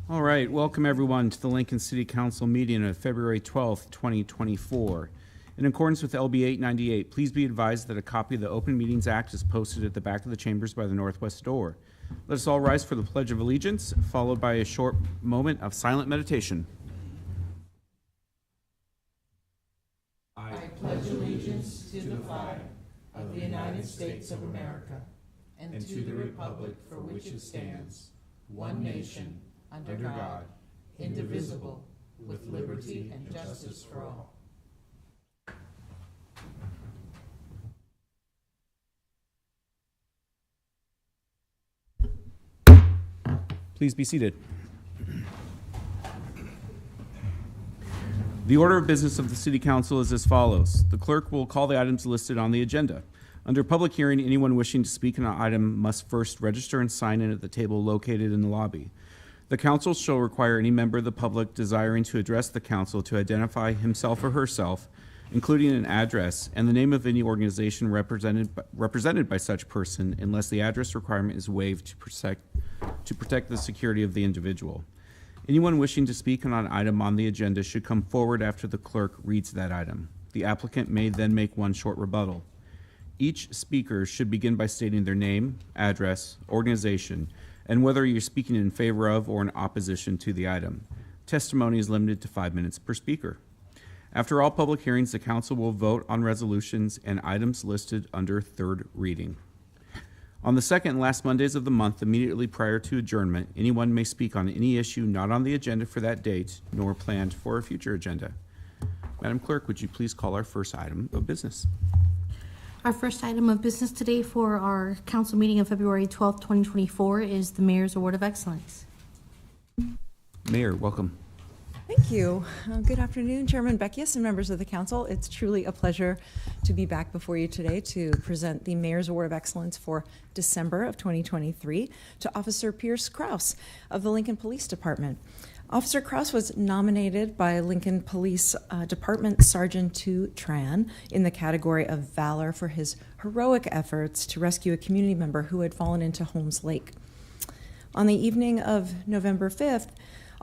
All right, welcome everyone to the Lincoln City Council meeting of February 12th, 2024. In accordance with LB 898, please be advised that a copy of the Open Meetings Act is posted at the back of the chambers by the northwest door. Let us all rise for the Pledge of Allegiance, followed by a short moment of silent meditation. I pledge allegiance to the flag of the United States of America and to the republic for which it stands, one nation, under God, indivisible, with liberty and justice for all. Please be seated. The order of business of the City Council is as follows. The clerk will call the items listed on the agenda. Under public hearing, anyone wishing to speak on an item must first register and sign in at the table located in the lobby. The council shall require any member of the public desiring to address the council to identify himself or herself, including an address and the name of any organization represented by such person, unless the address requirement is waived to protect the security of the individual. Anyone wishing to speak on an item on the agenda should come forward after the clerk reads that item. The applicant may then make one short rebuttal. Each speaker should begin by stating their name, address, organization, and whether you're speaking in favor of or in opposition to the item. Testimony is limited to 5 minutes per speaker. After all public hearings, the council will vote on resolutions and items listed under third reading. On the second and last Mondays of the month, immediately prior to adjournment, anyone may speak on any issue not on the agenda for that date, nor planned for a future agenda. Madam Clerk, would you please call our first item of business? Our first item of business today for our council meeting of February 12th, 2024 is the Mayor's Award of Excellence. Mayor, welcome. Thank you. Good afternoon, Chairman Beckius and members of the council. It's truly a pleasure to be back before you today to present the Mayor's Award of Excellence for December of 2023 to Officer Pierce Krause of the Lincoln Police Department. Officer Krause was nominated by Lincoln Police Department Sergeant 2 Tran in the category of Valor for his heroic efforts to rescue a community member who had fallen into Holmes Lake. On the evening of November 5th,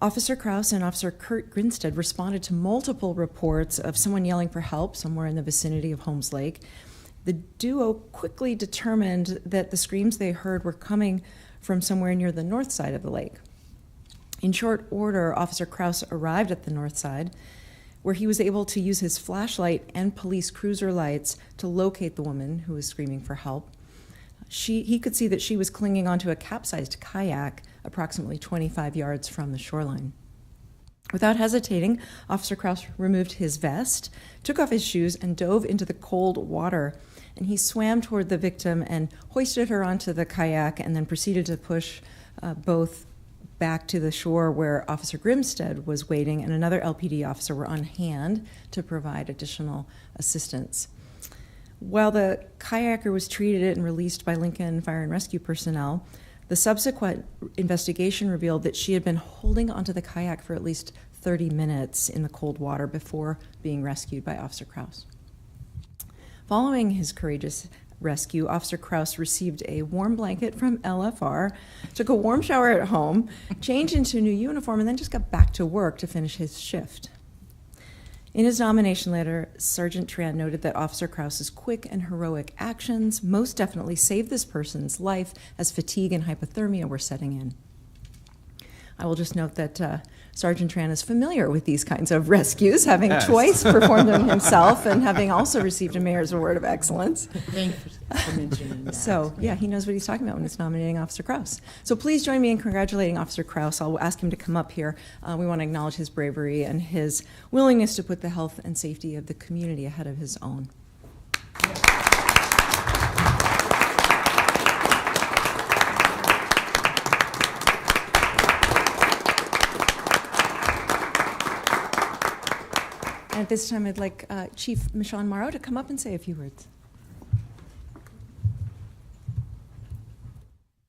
Officer Krause and Officer Kurt Grinstead responded to multiple reports of someone yelling for help somewhere in the vicinity of Holmes Lake. The duo quickly determined that the screams they heard were coming from somewhere near the north side of the lake. In short order, Officer Krause arrived at the north side, where he was able to use his flashlight and police cruiser lights to locate the woman who was screaming for help. He could see that she was clinging onto a capsized kayak approximately 25 yards from the shoreline. Without hesitating, Officer Krause removed his vest, took off his shoes, and dove into the cold water. And he swam toward the victim and hoisted her onto the kayak and then proceeded to push both back to the shore where Officer Grinstead was waiting and another LPD officer were on hand to provide additional assistance. While the kayaker was treated and released by Lincoln Fire and Rescue personnel, the subsequent investigation revealed that she had been holding onto the kayak for at least 30 minutes in the cold water before being rescued by Officer Krause. Following his courageous rescue, Officer Krause received a warm blanket from LFR, took a warm shower at home, changed into a new uniform, and then just got back to work to finish his shift. In his nomination letter, Sergeant Tran noted that Officer Krause's quick and heroic actions most definitely saved this person's life as fatigue and hypothermia were setting in. I will just note that Sergeant Tran is familiar with these kinds of rescues, having twice performed them himself and having also received a Mayor's Award of Excellence. Thank you for mentioning that. So, yeah, he knows what he's talking about when he's nominating Officer Krause. So please join me in congratulating Officer Krause. I'll ask him to come up here. We want to acknowledge his bravery and his willingness to put the health and safety of the community ahead of his own. And at this time, I'd like Chief Michonne Morrow to come up and say a few words.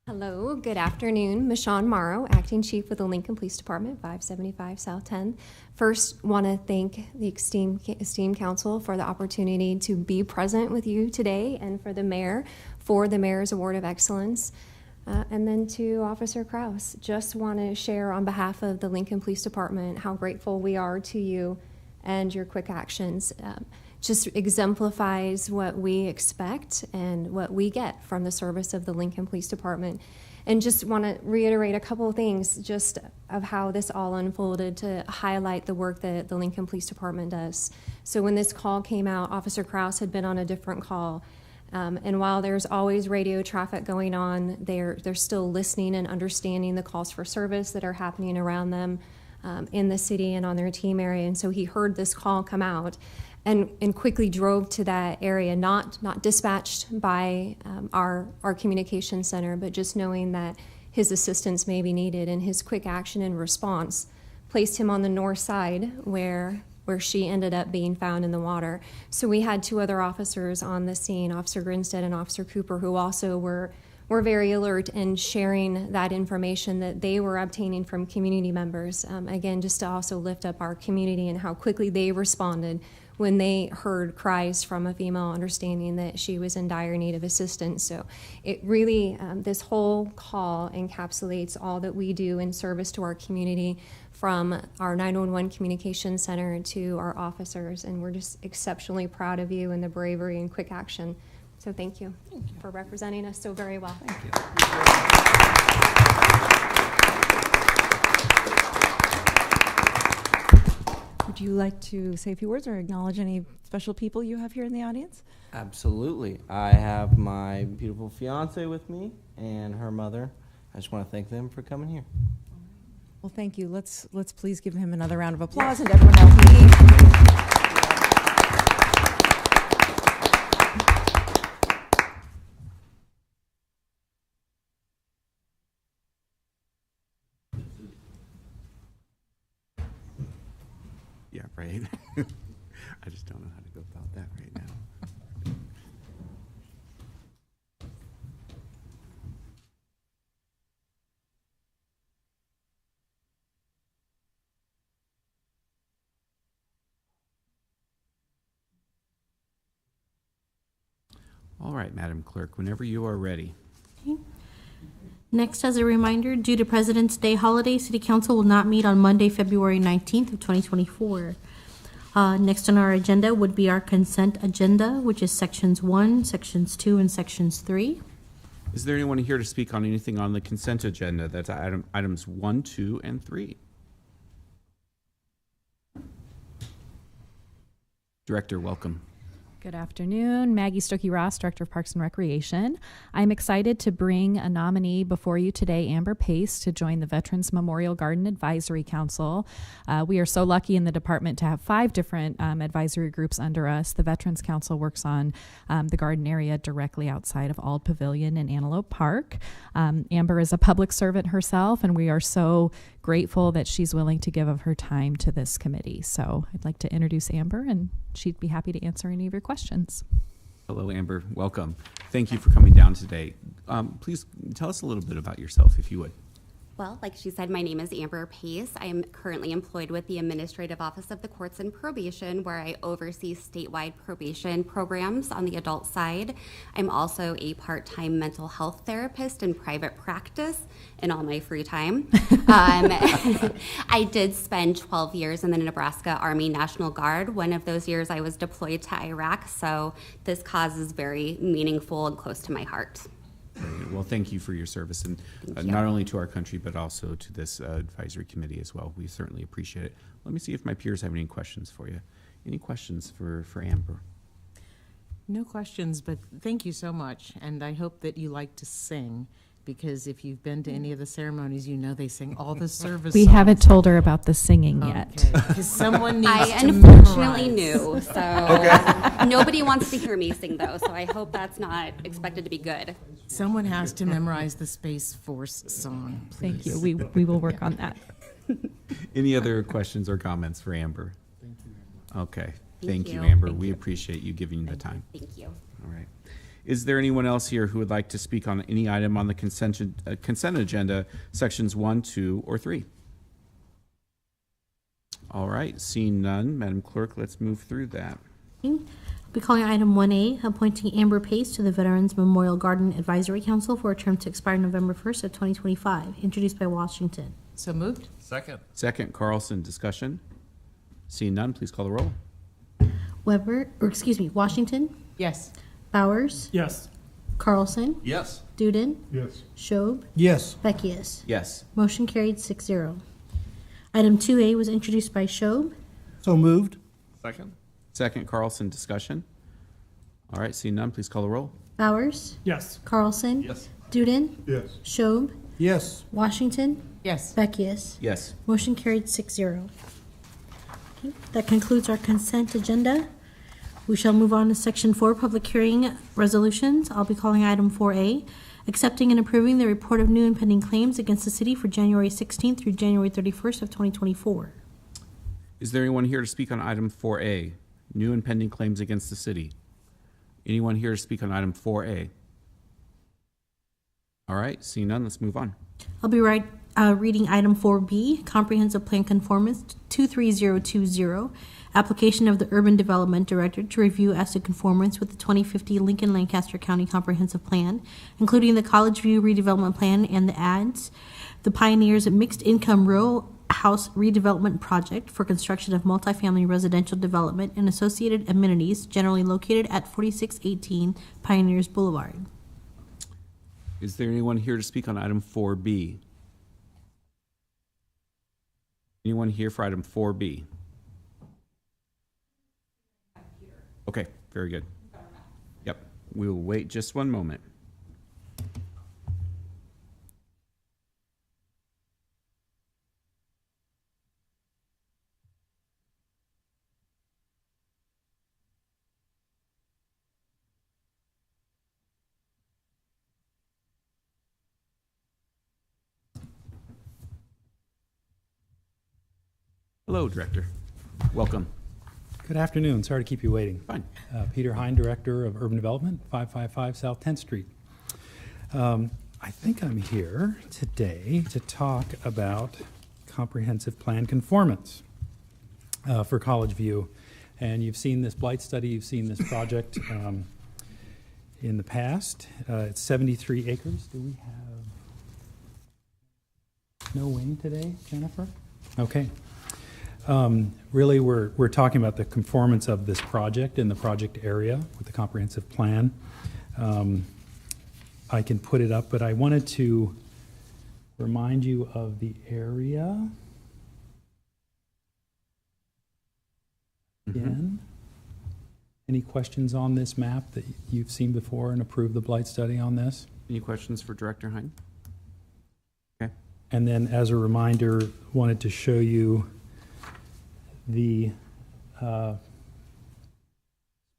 Hello, good afternoon. Michonne Morrow, Acting Chief with the Lincoln Police Department, 575 South 10. First, want to thank the esteemed council for the opportunity to be present with you today and for the mayor for the Mayor's Award of Excellence. And then to Officer Kraus, just want to share on behalf of the Lincoln Police Department how grateful we are to you and your quick actions. Just exemplifies what we expect and what we get from the service of the Lincoln Police Department. And just want to reiterate a couple of things just of how this all unfolded to highlight the work that the Lincoln Police Department does. So when this call came out, Officer Kraus had been on a different call. And while there's always radio traffic going on, they're still listening and understanding the calls for service that are happening around them in the city and on their team area. And so he heard this call come out and quickly drove to that area, not dispatched by our communication center, but just knowing that his assistance may be needed, and his quick action and response placed him on the north side where she ended up being found in the water. So we had two other officers on the scene, Officer Grinstead and Officer Cooper, who also were very alert in sharing that information that they were obtaining from community members. Again, just to also lift up our community and how quickly they responded when they heard cries from a female, understanding that she was in dire need of assistance. So it really, this whole call encapsulates all that we do in service to our community, from our 911 communication center to our officers, and we're just exceptionally proud of you and the bravery and quick action. So thank you for representing us so very well. Thank you. Would you like to say a few words or acknowledge any special people you have here in the audience? Absolutely. I have my beautiful fiance with me and her mother. I just want to thank them for coming here. Well, thank you. Let's please give him another round of applause, and everyone else. Yeah, right. I just don't know how to go about that right now. All right, Madam Clerk, whenever you are ready. Next, as a reminder, due to President's Day holiday, City Council will not meet on Monday, February 19th of 2024. Next on our agenda would be our consent agenda, which is Sections 1, Sections 2, and Sections 3. Is there anyone here to speak on anything on the consent agenda? That's items 1, 2, and 3. Director, welcome. Good afternoon. Maggie Stokey-Ross, Director of Parks and Recreation. I'm excited to bring a nominee before you today, Amber Pace, to join the Veterans Memorial Garden Advisory Council. We are so lucky in the department to have 5 different advisory groups under us. The Veterans Council works on the garden area directly outside of Auld Pavilion in Antelope Park. Amber is a public servant herself, and we are so grateful that she's willing to give of her time to this committee. So I'd like to introduce Amber, and she'd be happy to answer any of your questions. Hello, Amber. Welcome. Thank you for coming down today. Please tell us a little bit about yourself, if you would. Well, like she said, my name is Amber Pace. I am currently employed with the Administrative Office of the Courts and Probation, where I oversee statewide probation programs on the adult side. I'm also a part-time mental health therapist in private practice in all my free time. I did spend 12 years in the Nebraska Army National Guard. One of those years I was deployed to Iraq, so this cause is very meaningful and close to my heart. Very good. Well, thank you for your service, and Thank you. not only to our country, but also to this advisory committee as well. We certainly appreciate it. Let me see if my peers have any questions for you. Any questions for Amber? No questions, but thank you so much. And I hope that you like to sing, because if you've been to any of the ceremonies, you know they sing all the service We songs. haven't told her about the singing yet. Okay, because someone needs I to unfortunately memorize. knew, so nobody wants to hear me sing though, so I hope that's not expected to be good. Someone has to memorize the Space Force song. Thank you. We will work on that. Any other questions or comments for Amber? Okay. Thank you, you. Amber. Thank We you. appreciate you giving the time. Thank you. All right. Is there anyone else here who would like to speak on any item on the consent agenda, sections 1, 2, or 3? All right. Seeing none, Madam Clerk, let's move through that. We're calling item 1A, appointing Amber Pace to the Veterans Memorial Garden Advisory Council for a term to expire November 1st of 2025, introduced by Washington. So moved. Second. Second, Carlson. Discussion? Seeing none, please call the roll. Washington, Yes. Bowers, Yes. Carlson, Yes. Duden, Yes. Schob, Yes. Beckius. Yes. Motion carried 6-0. Item 2A was introduced by Schob. So moved. Second. Second, Carlson. Discussion? All right, seeing none, please call the roll. Bowers, Yes. Carlson, Yes. Duden, Yes. Schob, Yes. Washington, Yes. Beckius. Yes. Motion carried 6-0. Okay, that concludes our consent agenda. We shall move on to Section 4, Public Hearing Resolutions. I'll be calling item 4A, accepting and approving the report of new and pending claims against the city for January 16th through January 31st of 2024. Is there anyone here to speak on item 4A, new and pending claims against the city? Anyone here to speak on item 4A? All right, seeing none, let's move on. I'll be reading item 4B, Comprehensive Plan Conformance 23020, application of the Urban Development Director to review as to conformance with the 2050 Lincoln-Lancaster County Comprehensive Plan, including the College View redevelopment plan and the ads, the Pioneers Mixed Income Row House redevelopment project for construction of multifamily residential development and associated amenities generally located at 4618 Pioneers Boulevard. Is there anyone here to speak on item 4B? Anyone here for item 4B? Okay, very good. Yep, we will wait just one moment. Hello, Director. Welcome. Good afternoon. Sorry to keep you waiting. Fine. Peter Hine, Director of Urban Development, 555 South 10th Street. I think I'm here today to talk about comprehensive plan conformance for College View. And you've seen this blight study, you've seen this project in the past. It's 73 acres. Do we have no wing today, Jennifer? Okay. Really, we're talking about the conformance of this project in the project area with the comprehensive plan. I can put it up, but I wanted to remind you of the area again. Any questions on this map that you've seen before and approved the blight study on this? Any questions for Director Hine? Okay. And then as a reminder, wanted to show you the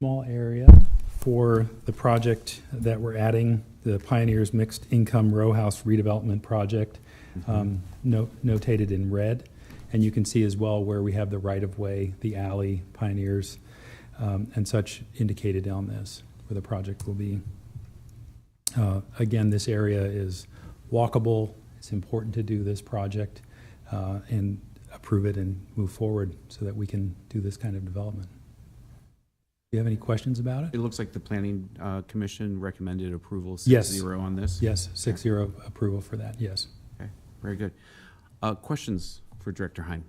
small area for the project that we're adding, the Pioneers Mixed Income Row House redevelopment project, notated in red. And you can see as well where we have the right-of-way, the alley, Pioneers, and such indicated on this, where the project will be. Again, this area is walkable. It's important to do this project and approve it and move forward so that we can do this kind of development. Do you have any questions about it? It looks like the Planning Commission recommended approval Yes. 6-0 on this. Yes, 6-0 approval for that, yes. Okay, very good. Questions for Director Hine?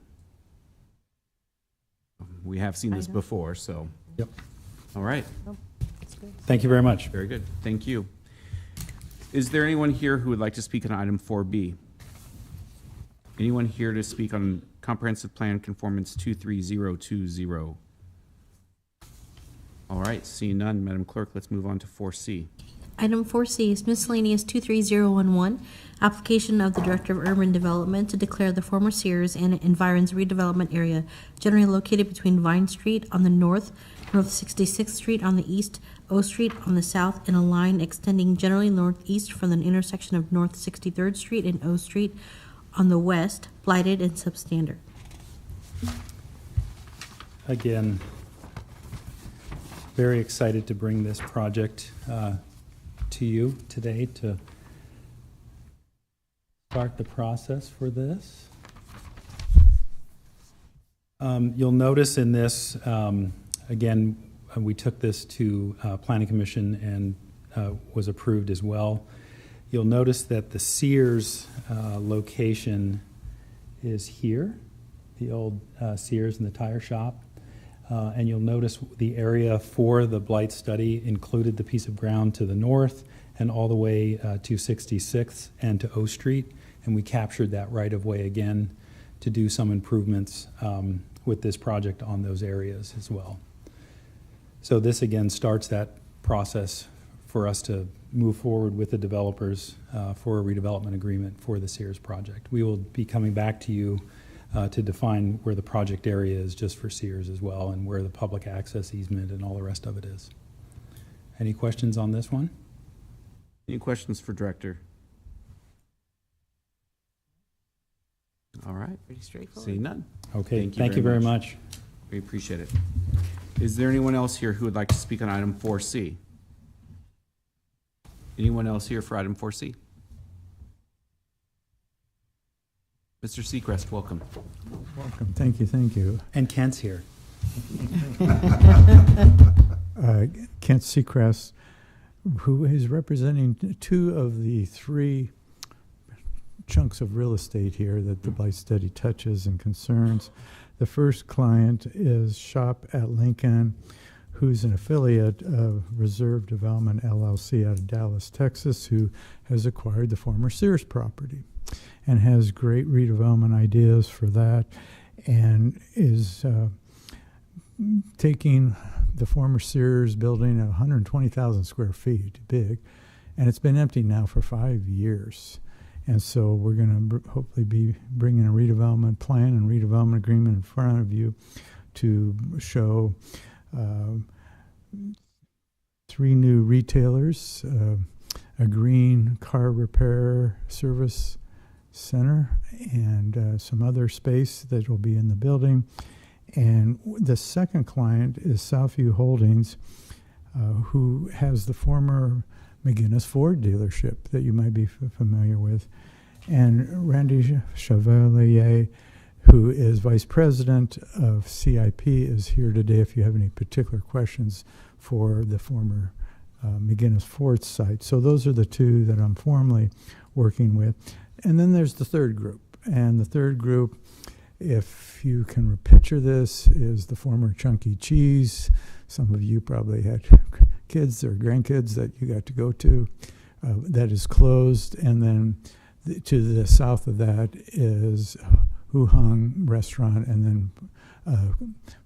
We have seen this before, so. Yep. All right, Thank you very much. very good. Thank you. Is there anyone here who would like to speak on item 4B? Anyone here to speak on Comprehensive Plan Conformance 23020? All right, seeing none, Madam Clerk, let's move on to 4C. Item 4C is miscellaneous 23011, application of the Director of Urban Development to declare the former Sears and Environs redevelopment area generally located between Vine Street on the north, North 66th Street on the east, O Street on the south, and a line extending generally northeast from the intersection of North 63rd Street and O Street on the west, blighted and substandard. Again, very excited to bring this project to you today to start the process for this. You'll notice in this, again, we took this to Planning Commission and was approved as well. You'll notice that the Sears location is here, the old Sears and the tire shop. And you'll notice the area for the blight study included the piece of ground to the north and all the way to 66th and to O Street. And we captured that right of way again to do some improvements with this project on those areas as well. So this again starts that process for us to move forward with the developers for a redevelopment agreement for the Sears project. We will be coming back to you to define where the project area is just for Sears as well, and where the public access easement and all the rest of it is. Any questions on this one? Any questions for Director? All right. Pretty straightforward. Seeing none. Okay, thank you very much. We appreciate it. Is there anyone else here who would like to speak on item 4C? Anyone else here for item 4C? Mr. Seacrest, welcome. Welcome. Thank you. And Kent's here. Kent Seacrest, who is representing two of the three chunks of real estate here that the blight study touches and concerns. The first client is Shop at Lincoln, who's an affiliate of Reserve Development LLC out of Dallas, Texas, who has acquired the former Sears property and has great redevelopment ideas for that, and is taking the former Sears building at 120,000 square feet, big, and it's been empty now for 5 years. And so we're going to hopefully be bringing a redevelopment plan and redevelopment agreement in front of you to show 3 new retailers, a green car repair service center, and some other space that will be in the building. And the second client is Southview Holdings, who has the former McGinnis Ford dealership that you might be familiar with. And Randy Chevalier, who is Vice President of CIP, is here today if you have any particular questions for the former McGinnis Ford site. So those are the two that I'm formally working with. And then there's the third group. And the third group, if you can picture this, is the former Chunky Cheese. Some of you probably had kids or grandkids that you got to go to. That is closed. And then to the south of that is Hu Hong Restaurant, and then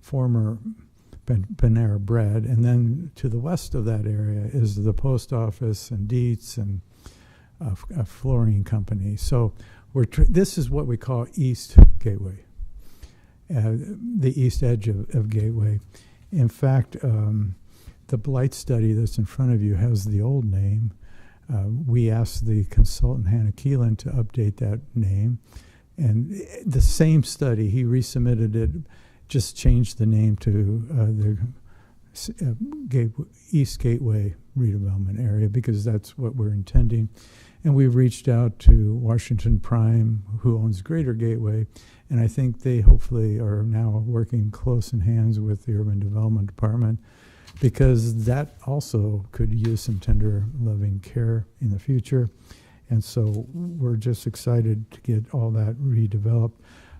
former Panera Bread. And then to the west of that area is the post office and Dietz and a flooring company. So this is what we call East Gateway, the east edge of Gateway. In fact, the blight study that's in front of you has the old name. We asked the consultant, Hannah Keelan, to update that name. And the same study, he resubmitted it, just changed the name to the East Gateway redevelopment area, because that's what we're intending. And we've reached out to Washington Prime, who owns Greater Gateway, and I think they hopefully are now working close in hands with the Urban Development Department, because that also could use some tender loving care in the future. And so we're just excited to get all that redeveloped.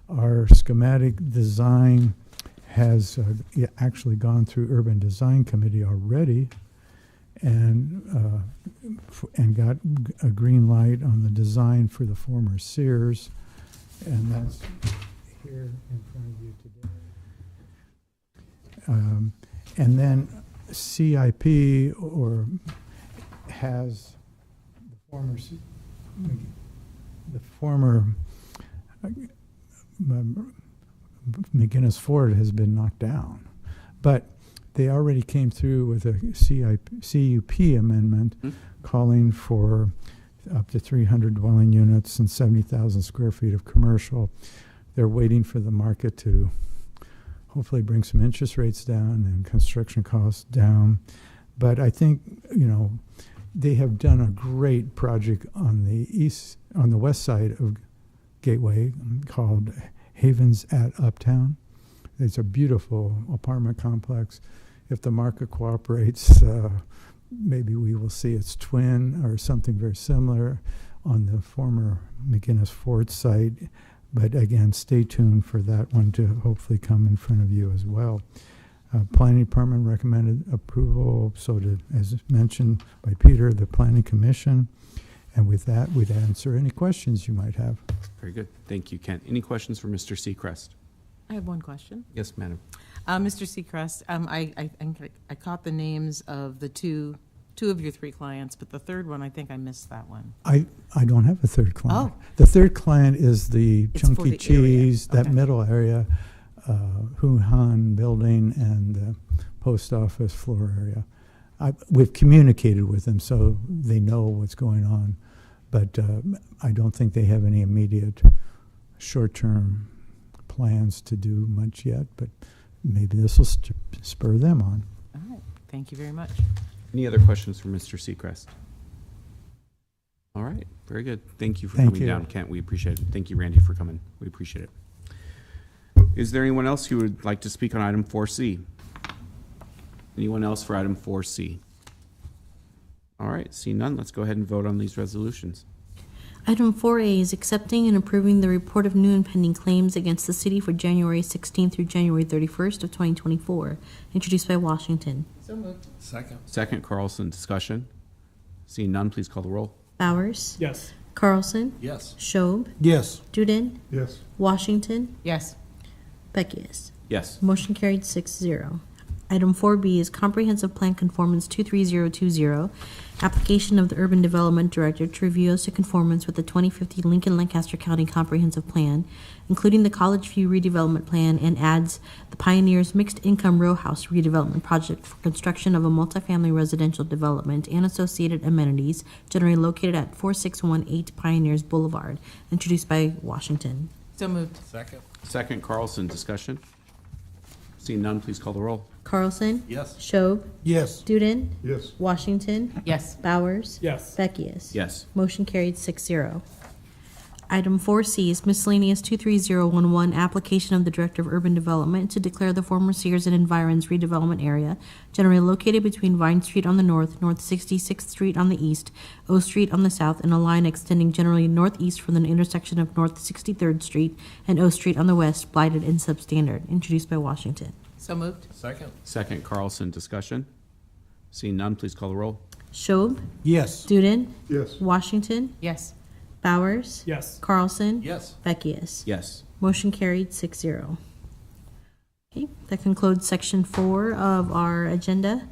Our schematic design has actually gone through Urban Design Committee already, and got a green light on the design for the former Sears, and that's here in front of you today. And then CIP has the former McGinnis Ford has been knocked down, but they already came through with a CUP amendment calling for up to 300 dwelling units and 70,000 square feet of commercial. They're waiting for the market to hopefully bring some interest rates down and construction costs down. But I think, they have done a great project on the west side of Gateway called Havens at Uptown. It's a beautiful apartment complex. if the market cooperates, maybe we will see its twin or something very similar on the former McGinnis Ford site. But again, stay tuned for that one to hopefully come in front of you as well. Planning Department recommended approval, so did, as mentioned by Peter, the Planning Commission. And with that, we'd answer any questions you might have. Very good. Thank you, Kent. Any questions for Mr. Seacrest? I have one question. Yes, madam. Mr. Seacrest, I think I caught the names of the two of your three clients, but the third one, I think I missed that one. I don't have a third client. Oh. The third client is the It's for Chunky the area. Cheese, that Okay. middle area, Huhan building and the post office floor area. We've communicated with them, so they know what's going on. But I don't think they have any immediate short-term plans to do much yet, but maybe this will spur them on. All right, thank you very much. Any other questions for Mr. Seacrest? All right, very good. Thank you for Thank coming you. down, Kent. We appreciate it. Thank you, Randy, for coming. We appreciate it. Is there anyone else who would like to speak on item 4C? Anyone else for item 4C? All right, see none. Let's go ahead and vote on these resolutions. Item 4A is accepting and approving the report of new and pending claims against the city for January 16th through January 31st of 2024, introduced by Washington. So moved. Second, Carlson. Discussion. Seeing none, please call the roll. Bowers? Yes. Carlson? Yes. Schob? Yes. Duden? Yes. Washington? Yes. Beckius? Yes. Motion carried 6-0. Item 4B is Comprehensive Plan Conformance 23020, application of the Urban Development Director to review as to conformance with the 2050 Lincoln-Lancaster County Comprehensive Plan, including the College View redevelopment plan, and adds the Pioneers Mixed Income Row House redevelopment project for construction of a multifamily residential development and associated amenities generally located at 4618 Pioneers Boulevard, introduced by Washington. So moved. Second, Carlson. Discussion. Seeing none, please call the roll. Carlson? Yes. Schob? Yes. Duden? Yes. Washington? Yes. Bowers? Yes. Beckius? Yes. Motion carried 6-0. Item 4C is miscellaneous 23011, application of the Director of Urban Development to declare the former Sears and Environs redevelopment area, generally located between Vine Street on the north, North 66th Street on the east, O Street on the south, and a line extending generally northeast from the intersection of North 63rd Street and O Street on the west, blighted and substandard, introduced by Washington. So moved. Second, Carlson. Discussion. Seeing none, please call the roll. Schob? Yes. Duden? Yes. Washington? Yes. Bowers? Yes. Carlson? Yes. Beckius? Yes. Motion carried 6-0. Okay, that concludes section 4 of our agenda.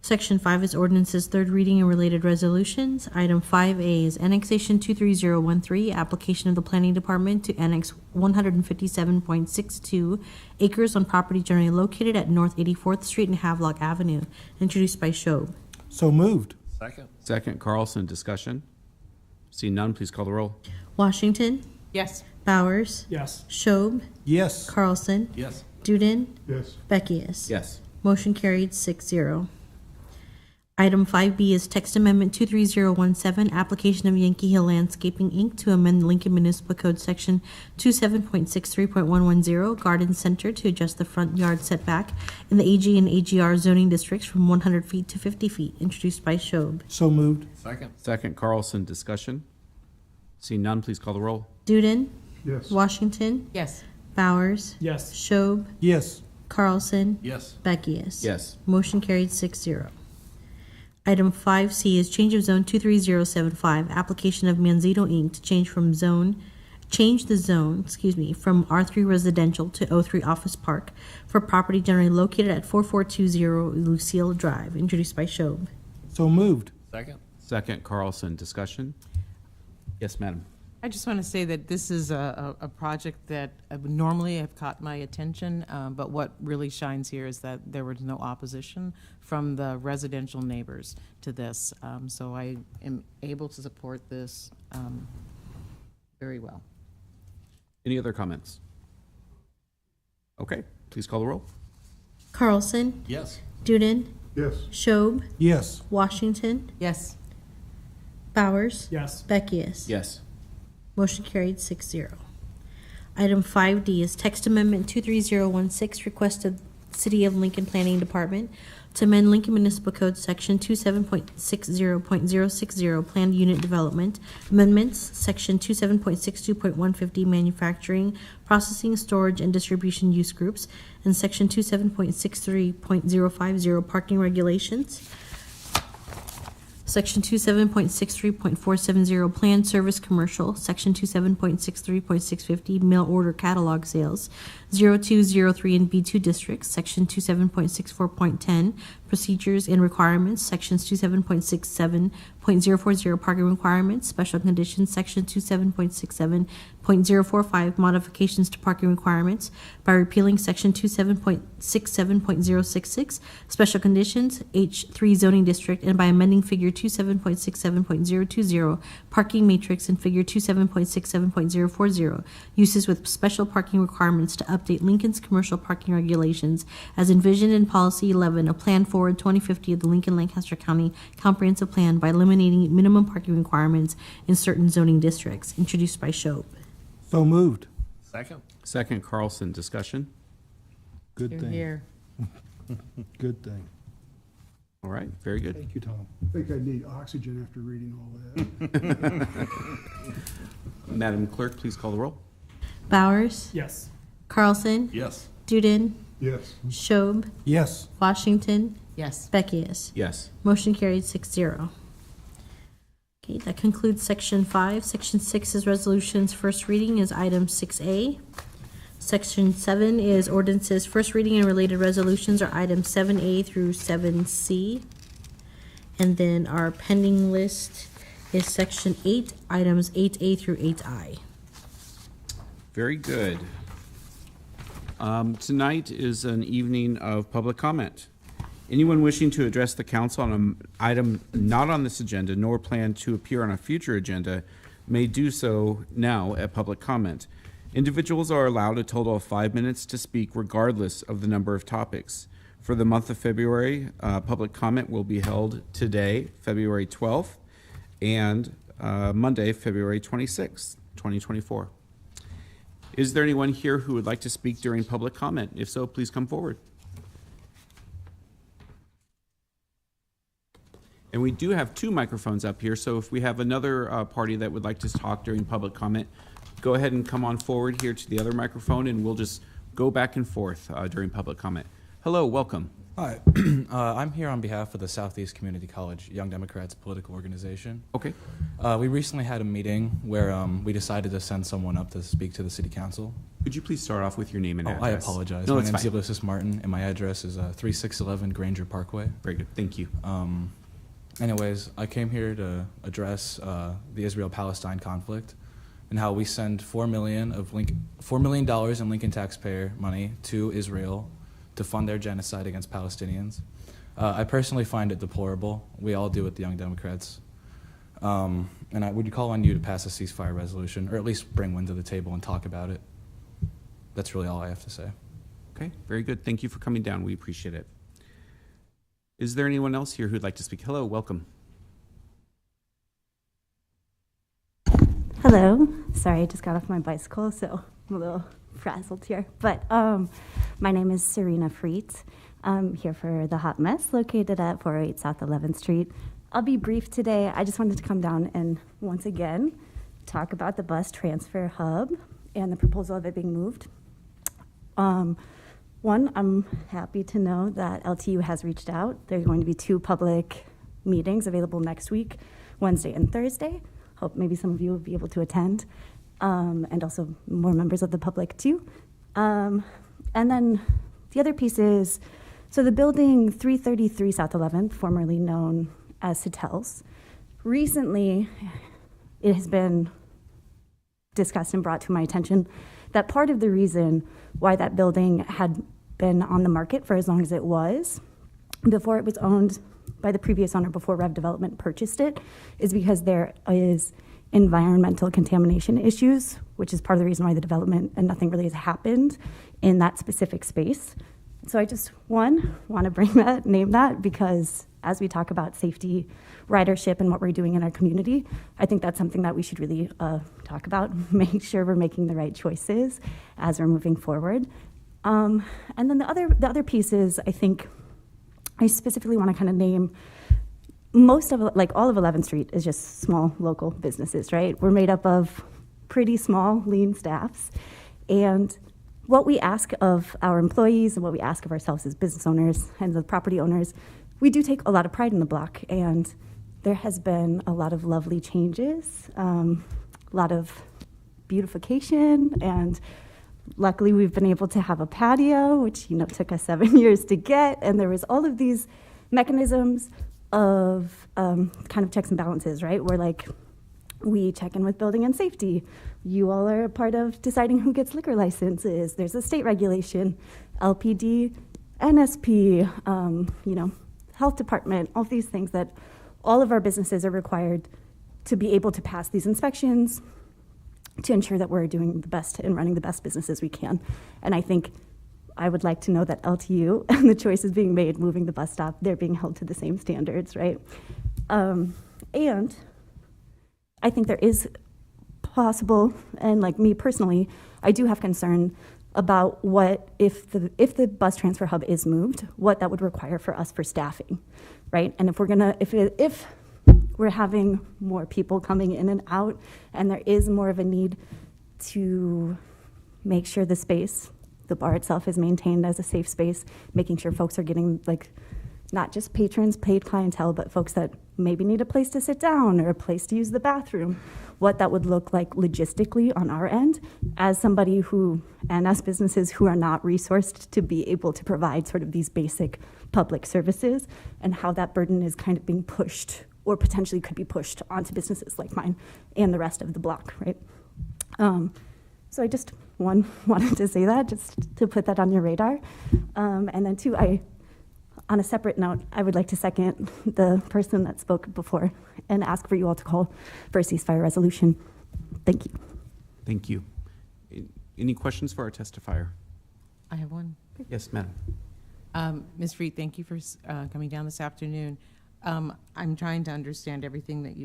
Section 5 is ordinances, third reading and related resolutions. Item 5A is annexation 23013, application of the Planning Department to annex 157.62 acres on property generally located at North 84th Street and Havelock Avenue, introduced by Schob. So moved. Second, Carlson. Discussion. Seeing none, please call the roll. Washington? Yes. Bowers? Yes. Schob? Yes. Carlson? Yes. Duden? Yes. Beckius? Yes. Motion carried 6-0. Item 5B is text amendment 23017, application of Yankee Hill Landscaping, Inc. to amend Lincoln Municipal Code Section 27.63.110, Garden Center, to adjust the front yard setback in the AG and AGR zoning districts from 100 feet to 50 feet, introduced by Schob. So moved. Second, Carlson. Discussion. Seeing none, please call the roll. Duden? Yes. Washington? Yes. Bowers? Yes. Schob? Yes. Carlson? Yes. Beckius? Yes. Motion carried 6-0. Item 5C is change of zone 23075, application of Manzito Inc. to change the zone from R3 residential to O3 office park for property generally located at 4420 Lucille Drive, introduced by Schob. So moved. Second, Carlson. Discussion. Yes, madam. I just want to say that this is a project that would normally have caught my attention, but what really shines here is that there was no opposition from the residential neighbors to this. So I am able to support this very well. Any other comments? Okay, please call the roll. Carlson? Yes. Duden? Yes. Schob? Yes. Washington? Yes. Bowers? Yes. Beckius? Yes. Motion carried 6-0. Item 5D is text amendment 23016, request of City of Lincoln Planning Department to amend Lincoln Municipal Code Section 27.60.060 Planned Unit Development, amendments, Section 27.62.150 Manufacturing, Processing, Storage, and Distribution Use Groups, and Section 27.63.050 Parking Regulations, Section 27.63.470 Planned Service Commercial, Section 27.63.650 Mail Order Catalog Sales, 02, 03, and B2 districts, Section 27.64.10 Procedures and Requirements, Sections 27.67.040 Parking Requirements, Special Conditions, Section 27.67.045 Modifications to Parking Requirements by repealing Section 27.67.066 Special Conditions, H3 Zoning District, and by amending Figure 27.67.020 Parking Matrix and Figure 27.67.040 Uses with Special Parking Requirements to update Lincoln's commercial parking regulations as envisioned in Policy 11, a Plan Forward 2050 of the Lincoln-Lancaster County Comprehensive Plan by eliminating minimum parking requirements in certain zoning districts, introduced by Shope. So moved. Second. Second, Carlson. Discussion? Good thing. Here. Good thing. All right, very good. Thank you, Tom. I think I need oxygen after reading all that. Madam Clerk, please call the roll. Bowers? Yes. Carlson? Yes. Duden? Yes. Shobe? Yes. Washington? Yes. Beckius? Yes. Motion carried 6-0. Okay, that concludes Section 5. Section 6 is resolutions. First reading is item 6A. Section 7 is ordinances. First reading and related resolutions are items 7A through 7C. And then our pending list is Section 8, items 8A through 8I. Very good. Tonight is an evening of public comment. Anyone wishing to address the council on an item not on this agenda nor plan to appear on a future agenda may do so now at public comment. Individuals are allowed a total of 5 minutes to speak regardless of the number of topics. For the month of February, public comment will be held today, February 12th, and Monday, February 26th, 2024. Is there anyone here who would like to speak during public comment? If so, please come forward. And we do have 2 microphones up here, so if we have another party that would like to talk during public comment, go ahead and come on forward here to the other microphone, and we'll just go back and forth during public comment. Hello, welcome. Hi, I'm here on behalf of the Southeast Community College Young Democrats political organization. Okay. We recently had a meeting where we decided to send someone up to speak to the city council. Could you please start off with your name and address? I apologize. No, My it's name is fine. Ulysses Martin, and my address is 3611 Granger Parkway. Very good, thank you. Anyways, I came here to address the Israel-Palestine conflict and how we send $4 million in Lincoln taxpayer money to Israel to fund their genocide against Palestinians. I personally find it deplorable. We all do at the Young Democrats. And I would call on you to pass a ceasefire resolution, or at least bring one to the table and talk about it. That's really all I have to say. Okay, very good. Thank you for coming down. We appreciate it. Is there anyone else here who'd like to speak? Hello, welcome. Hello. Sorry, I just got off my bicycle, so I'm a little frazzled here. But my name is Serena Freet. I'm here for The Hot Mess, located at 408 South 11th Street. I'll be brief today. I just wanted to come down and once again talk about the bus transfer hub and the proposal of it being moved. One, I'm happy to know that LTU has reached out. There are going to be 2 public meetings available next week, Wednesday and Thursday. Hope maybe some of you will be able to attend, and also more members of the public too. And then the other piece is, so the building 333 South 11th, formerly known as Satel's, recently it has been discussed and brought to my attention that part of the reason why that building had been on the market for as long as it was, before it was owned by the previous owner, before Rev Development purchased it, is because there is environmental contamination issues, which is part of the reason why the development and nothing really has happened in that specific space. So I just, want to name that, because as we talk about safety, ridership, and what we're doing in our community, I think that's something that we should really talk about, make sure we're making the right choices as we're moving forward. And then the other pieces, I think, I specifically want to kind of name most of, like, all of 11th Street is just small local businesses, right? We're made up of pretty small, lean staffs. And what we ask of our employees and what we ask of ourselves as business owners and the property owners, we do take a lot of pride in the block. And there has been a lot of lovely changes, a lot of beautification, and luckily we've been able to have a patio, which, took us 7 years to get. And there was all of these mechanisms of kind of checks and balances, right? Where, like, we check in with building and safety. You all are a part of deciding who gets liquor licenses. There's a state regulation, LPD, NSP, health department, all these things that all of our businesses are required to be able to pass these inspections to ensure that we're doing the best and running the best businesses we can. And I think I would like to know that LTU and the choices being made moving the bus stop, they're being held to the same standards, right? And I think there is possible, and like me personally, I do have concern about what if the bus transfer hub is moved, what that would require for us for staffing, right? And if we're having more people coming in and out, and there is more of a need to make sure the space, the bar itself, is maintained as a safe space, making sure folks are getting, like, not just patrons, paid clientele, but folks that maybe need a place to sit down or a place to use the bathroom, what that would look like logistically on our end as somebody who, and as businesses who are not resourced to be able to provide sort of these basic public services, and how that burden is kind of being pushed or potentially could be pushed onto businesses like mine and the rest of the block, right? So I just, one, wanted to say that, just to put that on your radar. And then two, on a separate note, I would like to second the person that spoke before and ask for you all to call for a ceasefire resolution. Thank you. Thank you. Any questions for our testifier? I have one. Yes, ma'am. Ms. Reed, thank you for coming down this afternoon. I'm trying to understand everything that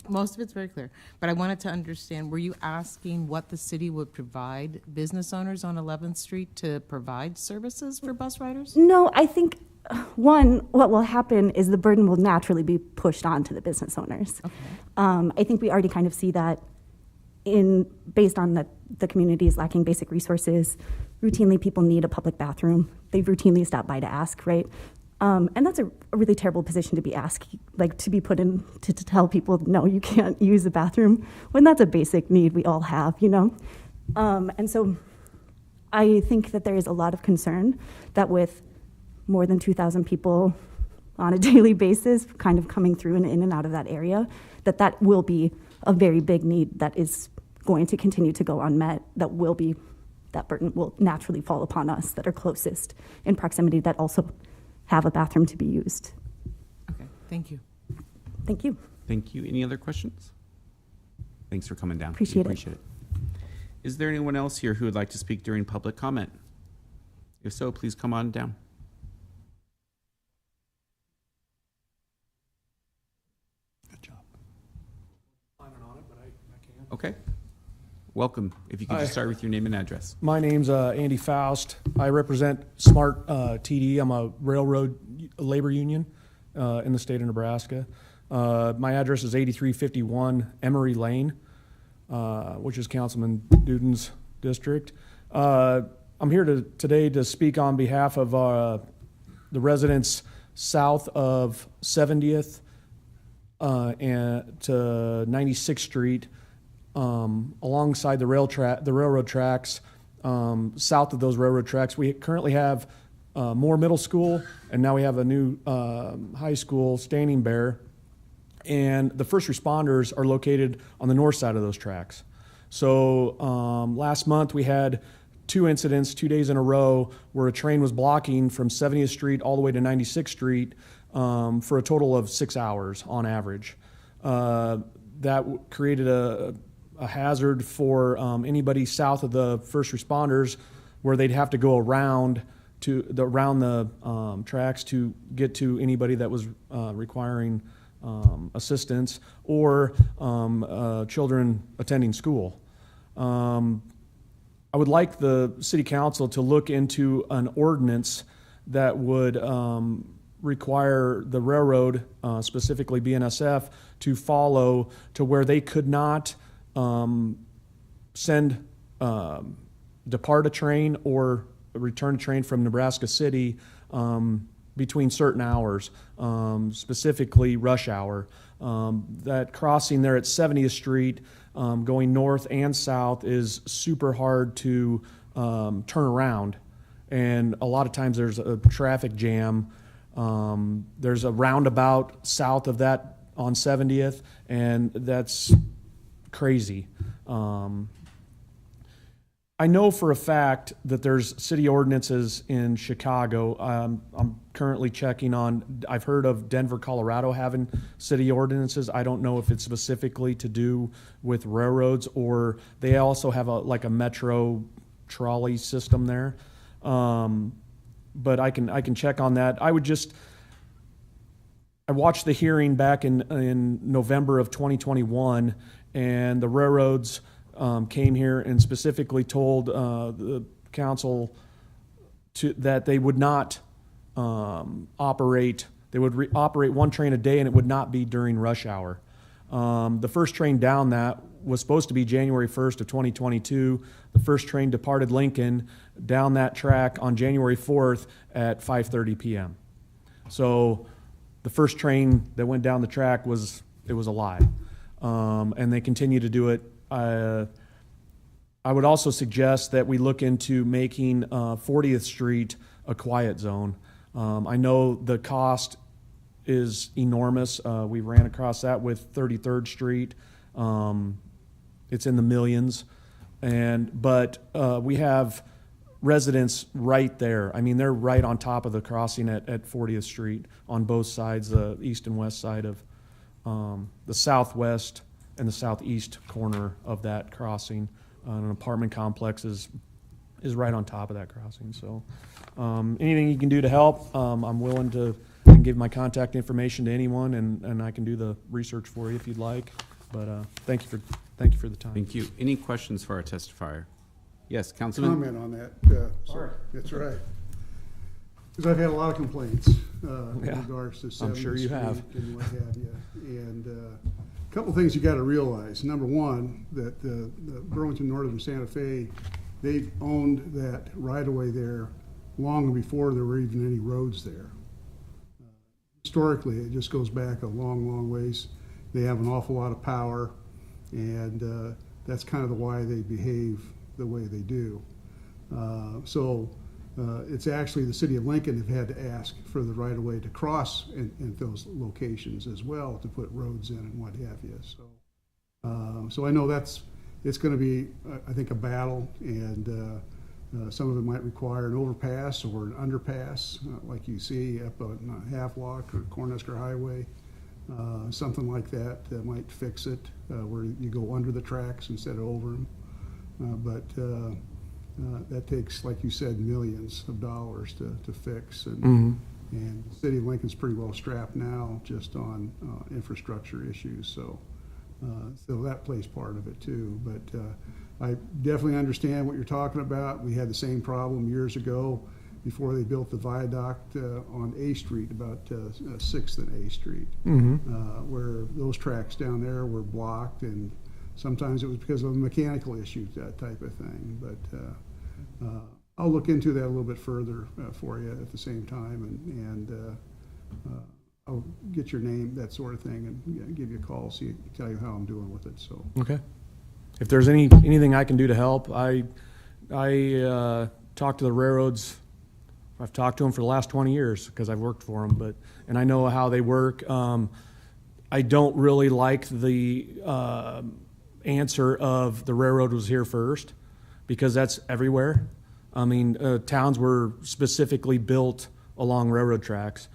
most of it's very clear, but I wanted to understand, were you asking what the city would provide business owners on 11th Street to provide services for bus riders? No, I think, one, what will happen is the burden will naturally be pushed on to the business owners. Okay. I think we already kind of see that based on the community is lacking basic resources. Routinely, people need a public bathroom. They routinely stop by to ask, right? And that's a really terrible position to be asked, like to be put in to tell people, no, you can't use the bathroom, when that's a basic need we all have, And so I think that there is a lot of concern that with more than 2,000 people on a daily basis kind of coming through and in and out of that area, that will be a very big need that is going to continue to go unmet, that burden will naturally fall upon us that are closest in proximity, that also have a bathroom to be used. Okay, thank you. Thank you. Thank you. Any other questions? Thanks for coming down. We Appreciate it. Is there anyone else here who would like to speak during public comment? If so, please come on down. Good job. Okay. Welcome. If you could just start with your name and address. My name's Andy Faust. I represent Smart TD. I'm a railroad labor union in the state of Nebraska. My address is 8351 Emery Lane, which is Councilman Duden's district. I'm here today to speak on behalf of the residents south of 70th and to 96th Street. Alongside the railroad tracks, south of those railroad tracks, we currently have Moore Middle School, and now we have a new high school, Standing Bear, and the first responders are located on the north side of those tracks. So last month we had 2 incidents, 2 days in a row, where a train was blocking from 70th Street all the way to 96th Street for a total of 6 hours on average. That created a hazard for anybody south of the first responders, where they'd have to go around the tracks to get to anybody that was requiring assistance, or children attending school. I would like the city council to look into an ordinance that would require the railroad, specifically BNSF, to follow to where they could not send, depart a train or return a train from Nebraska City between certain hours, specifically rush hour. That crossing there at 70th Street, going north and south, is super hard to turn around. And a lot of times there's a traffic jam. There's a roundabout south of that on 70th, and that's crazy. I know for a fact that there's city ordinances in Chicago. I'm currently checking on, I've heard of Denver, Colorado having city ordinances. I don't know if it's specifically to do with railroads, or they also have a metro trolley system there. But I can check on that. I watched the hearing back in November of 2021, and the railroads came here and specifically told the council that they would not operate. They would operate one train a day, and it would not be during rush hour. The first train down that was supposed to be January 1st of 2022. The first train departed Lincoln down that track on January 4th at 5:30 p.m. So the first train that went down the track was a lie, and they continue to do it. I would also suggest that we look into making 40th Street a quiet zone. I know the cost is enormous. We ran across that with 33rd Street. It's in the millions, but we have residents right there. I mean, they're right on top of the crossing at 40th Street on both sides, the east and west side of the southwest and the southeast corner of that crossing. An apartment complex is right on top of that crossing. So anything you can do to help, I'm willing to give my contact information to anyone, and I can do the research for you if you'd like. But thank you for the time. Thank you. Any questions for our testifier? Yes, Councilman? Comment on that. That's right. Because I've had a lot of complaints in regards to 70th I'm sure you Street have. and what have you. And a couple things you got to realize. Number one, that the Burlington Northern Santa Fe, they owned that right-of-way there long before there were even any roads there. Historically, it just goes back a long, long ways. They have an awful lot of power, and that's kind of why they behave the way they do. It's actually the city of Lincoln have had to ask for the right-of-way to cross in those locations as well, to put roads in and what have you. So I know it's going to be, I think, a battle, and some of it might require an overpass or an underpass, like you see up on Havelock or Cornhusker Highway. Something like that might fix it, where you go under the tracks instead of over them. But that takes, like you said, millions of dollars to fix. And the city of Lincoln's pretty well strapped now just on infrastructure issues. So that plays part of it too. But I definitely understand what you're talking about. We had the same problem years ago before they built the viaduct on A Street, about 6th and A Street, where those tracks down there were blocked, and sometimes it was because of a mechanical issue, that type of thing. But I'll look into that a little bit further for you at the same time, and I'll get your name, that sort of thing, and give you a call, tell you how I'm doing with it. So Okay. If there's anything I can do to help, I talk to the railroads. I've talked to them for the last 20 years because I've worked for them, and I know how they work. I don't really like the answer of the railroad was here first, because that's everywhere. I mean, towns were specifically built along railroad tracks.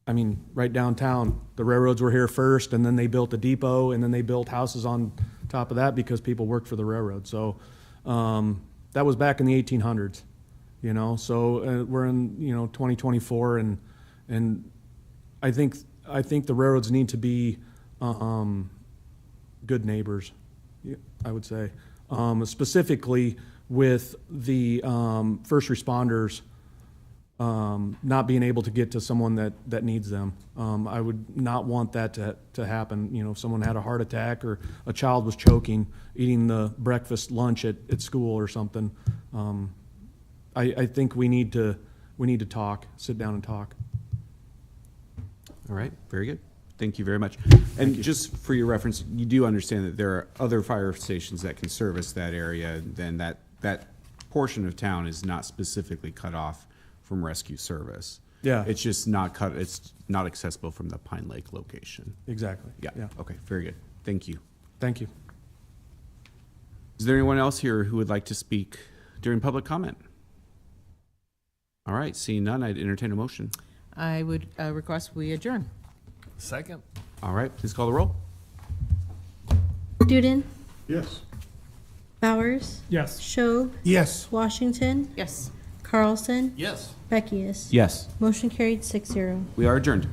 I mean, right downtown, the railroads were here first, and then they built a depot, and then they built houses on top of that because people worked for the railroad. So that was back in the 1800s. So we're in 2024, and I think the railroads need to be good neighbors, I would say. specifically with the first responders not being able to get to someone that needs them. I would not want that to happen. You know, if someone had a heart attack or a child was choking, eating the breakfast lunch at school or something. I think we need to talk, sit down and talk. All right, very good. Thank you very much. And just for your reference, you do understand that there are other fire stations that can service that area, then that portion of town is not specifically cut off from rescue service. Yeah. It's just it's not accessible from the Pine Lake location. Exactly. Yeah. Okay, very good. Thank you. Thank you. Is there anyone else here who would like to speak during public comment? All right, seeing none, I'd entertain a motion. I would request we adjourn. Second. All right, please call the roll. Duden, Yes. Bowers, Yes. Schob, Yes. Washington, Yes. Carlson, Yes. Beckius. Yes, Motion carried 6-0. we are adjourned.